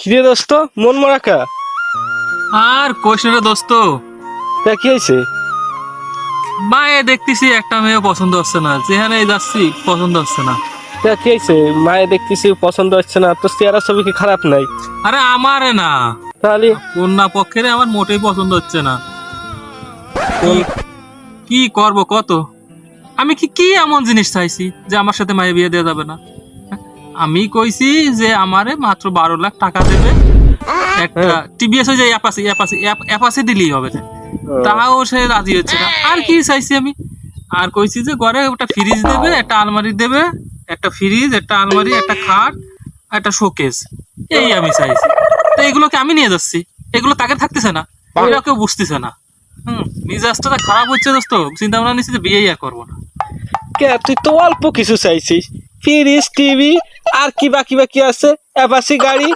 কিরে দোস্ত মন মরাকা আর কোশ রে দোস্ত, তা কি হয়েছে? মায়ে দেখতেছি একটা মেয়ে পছন্দ হচ্ছে না, যেখানে যাচ্ছি পছন্দ হচ্ছে না। তা কি হয়েছে? মায়ে দেখতেছি পছন্দ হচ্ছে না, তোর চেহারা ছবি কি খারাপ নাই? আরে আমারে না, তাহলে কন্যা পক্ষের আমার মোটেই পছন্দ হচ্ছে না। কি- কি করব কত? আমি কি কি এমন জিনিস চাইছি যে আমার সাথে মায়ে বিয়ে দেওয়া যাবে না? আমি কইছি যে আমারে মাত্র 12 লাখ টাকা দেবে, একটা টিভিএস হয়ে যায় অ্যাপাসি দিলেই হবে। তাও সে রাজি হচ্ছে না। আর কি চাইছি আমি? আর কইছি যে ঘরে একটা ফ্রিজ দেবে, একটা আলমারি দেবে, একটা ফ্রিজ, একটা আলমারি, একটা খাট, একটা শোকেস, এই আমি চাইছি। তো এগুলোকে আমি নিয়ে যাচ্ছি, এগুলো তাকে থাকতেছে না, এরা কেউ বুঝতেছে না। মিজাজটা খারাপ হচ্ছে দোস্ত, চিন্তা ভাবনা নিচ্ছি যে বিয়েই আর করবো না। কে তুই তো অল্প কিছু চাইছিস, ফ্রিজ টিভি আর কি বাকি বাকি আছে, অ্যাপাসি গাড়ি।